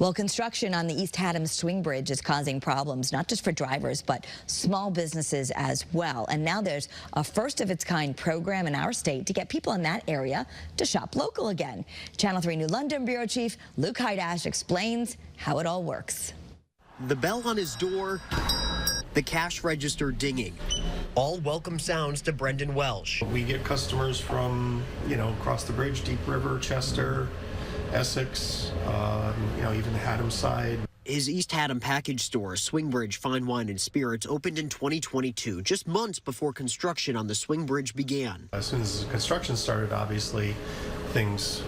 Well, construction on the East Haddam Swing Bridge is causing problems, not just for drivers, but small businesses as well. And now there's a first-of-its-kind program in our state to get people in that area to shop local again. Channel 3 New London Bureau Chief Luke Hydash explains how it all works. The bell on his door, the cash register dinging. All welcome sounds to Brendan Welsh. We get customers from, across the bridge, Deep River, Chester, Essex, even the Haddam side. His East Haddam package store, Swing Bridge Fine Wine and Spirits, opened in 2022, just months before construction on the Swing Bridge began. As soon as construction started, obviously, things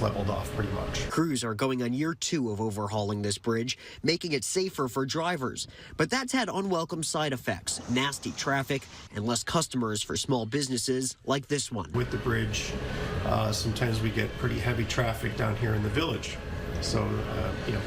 leveled off pretty much. Crews are going on year 2 of overhauling this bridge, making it safer for drivers. But that's had unwelcome side effects, nasty traffic, and less customers for small businesses like this one. With the bridge, sometimes we get pretty heavy traffic down here in the village. So,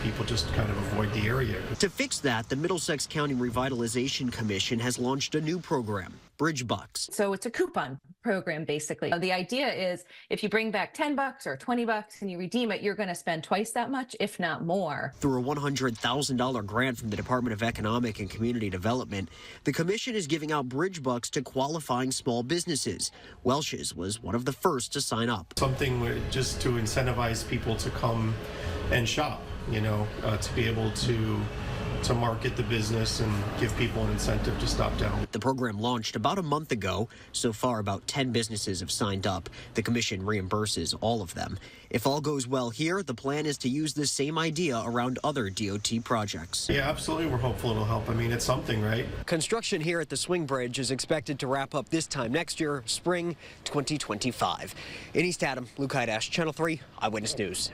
people just kind of avoid the area. To fix that, the Middlesex County Revitalization Commission has launched a new program, Bridge Bucks. So it's a coupon program, basically. The idea is if you bring back $10 or $20 and you redeem it, you're going to spend twice that much, if not more. Through a $100,000 grant from the Department of Economic and Community Development, the commission is giving out Bridge Bucks to qualifying small businesses. Welsh's was one of the first to sign up. Something just to incentivize people to come and shop, to be able to market the business and give people an incentive to stop down. The program launched about a month ago. So far, about 10 businesses have signed up. The commission reimburses all of them. If all goes well here, the plan is to use this same idea around other DOT projects. Yeah, absolutely. We're hopeful it'll help. I mean, it's something, right? Construction here at the Swing Bridge is expected to wrap up this time next year, spring 2025. In East Haddam, Luke Hydash, Channel 3 Eyewitness News.